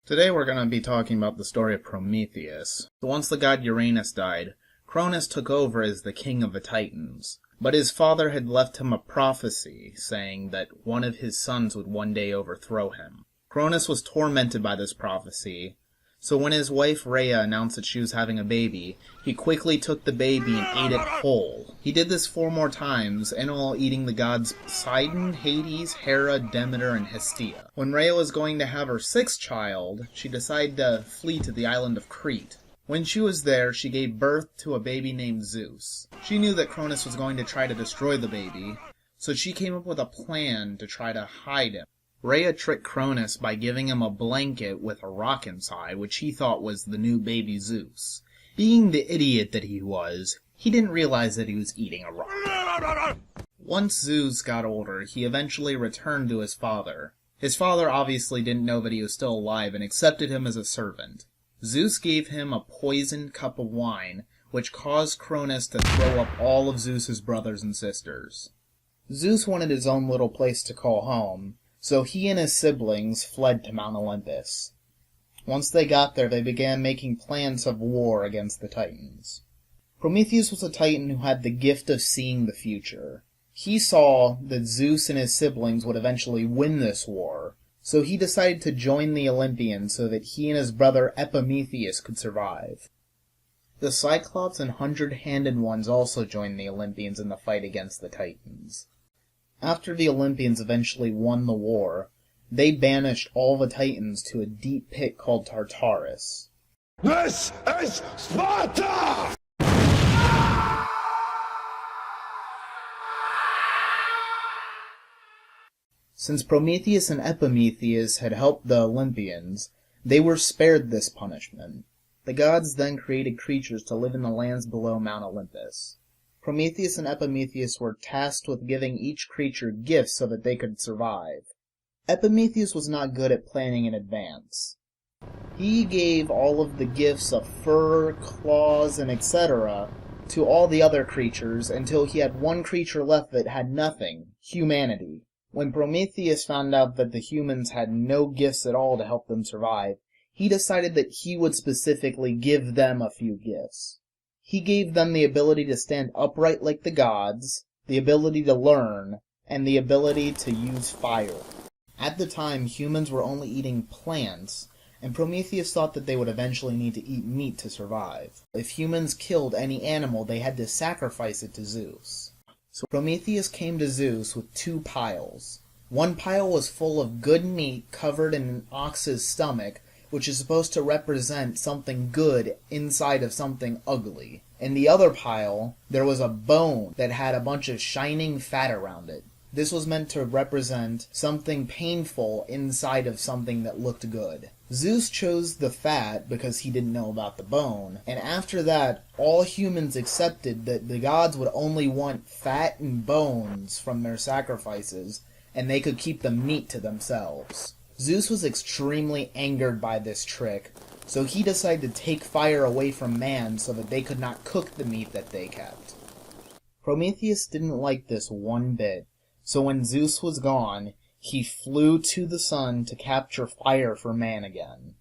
Today we're going to be talking about the story of Prometheus. So once the god Uranus died, Cronus took over as the king of the Titans. But his father had left him a prophecy saying that one of his sons would one day overthrow him. Cronus was tormented by this prophecy, so when his wife Rhea announced that she was having a baby, he quickly took the baby and ate it whole. He did this 4 more times, in all eating the gods Poseidon, Hades, Hera, Demeter, and Hestia. When Rhea was going to have her 6th child, she decided to flee to the island of Crete. When she was there, she gave birth to a baby named Zeus. She knew that Cronus was going to try to destroy the baby, so she came up with a plan to try to hide him. Rhea tricked Cronus by giving him a blanket with a rock inside, which he thought was the new baby Zeus. Being the idiot that he was, he didn't realize that he was eating a rock. Once Zeus got older, he eventually returned to his father. His father obviously didn't know that he was still alive and accepted him as a servant. Zeus gave him a poisoned cup of wine, which caused Cronus to throw up all of Zeus's brothers and sisters. Zeus wanted his own little place to call home, so he and his siblings fled to Mount Olympus. Once they got there, they began making plans of war against the Titans. Prometheus was a Titan who had the gift of seeing the future. He saw that Zeus and his siblings would eventually win this war, so he decided to join the Olympians so that he and his brother Prometheus could survive. The Cyclops and 100-Handed Ones also joined the Olympians in the fight against the Titans. After the Olympians eventually won the war, they banished all the Titans to a deep pit called Tartarus. This is Sparta! Since Prometheus and Prometheus had helped the Olympians, they were spared this punishment. The gods then created creatures to live in the lands below Mount Olympus. Prometheus and Prometheus were tasked with giving each creature gifts so that they could survive. Prometheus was not good at planning in advance. He gave all of the gifts of fur, claws, and etc. to all the other creatures until he had one creature left that had nothing: humanity. When Prometheus found out that the humans had no gifts at all to help them survive, he decided that he would specifically give them a few gifts. He gave them the ability to stand upright like the gods, the ability to learn, and the ability to use fire. At the time, humans were only eating plants, and Prometheus thought that they would eventually need to eat meat to survive. If humans killed any animal, they had to sacrifice it to Zeus. So Prometheus came to Zeus with 2 piles. One pile was full of good meat covered in an ox's stomach, which is supposed to represent something good inside of something ugly. In the other pile, there was a bone that had a bunch of shining fat around it. This was meant to represent something painful inside of something that looked good. Zeus chose the fat because he didn't know about the bone, and after that, all humans accepted that the gods would only want fat and bones from their sacrifices, and they could keep the meat to themselves. Zeus was extremely angered by this trick, so he decided to take fire away from man so that they could not cook the meat that they kept. Prometheus didn't like this one bit, so when Zeus was gone, he flew to the sun to capture fire for man again.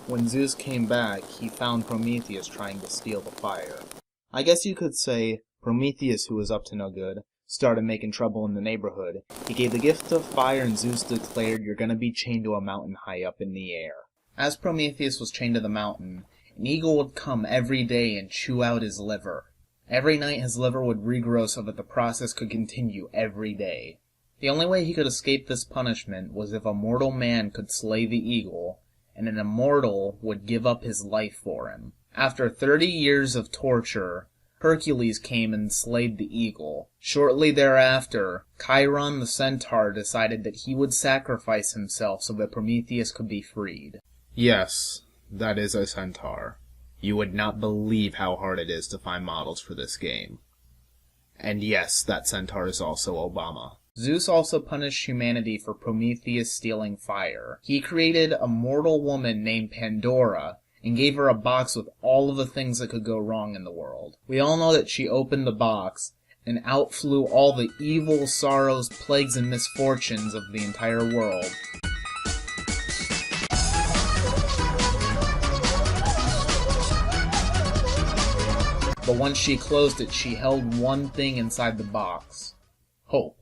When Zeus came back, he found Prometheus trying to steal the fire. I guess you could say Prometheus, who was up to no good, started making trouble in the neighborhood. He gave the gift of fire and Zeus declared, "You're gonna be chained to a mountain high up in the air." As Prometheus was chained to the mountain, an eagle would come every day and chew out his liver. Every night his liver would regrow so that the process could continue every day. The only way he could escape this punishment was if a mortal man could slay the eagle, and an immortal would give up his life for him. After 30 years of torture, Hercules came and slayed the eagle. Shortly thereafter, Chiron the centaur decided that he would sacrifice himself so that Prometheus could be freed. Yes, that is a centaur. You would not believe how hard it is to find models for this game. And yes, that centaur is also Obama. Zeus also punished humanity for Prometheus stealing fire. He created a mortal woman named Pandora and gave her a box with all of the things that could go wrong in the world. We all know that she opened the box and out flew all the evil, sorrows, plagues, and misfortunes of the entire world. But once she closed it, she held one thing inside the box: hope.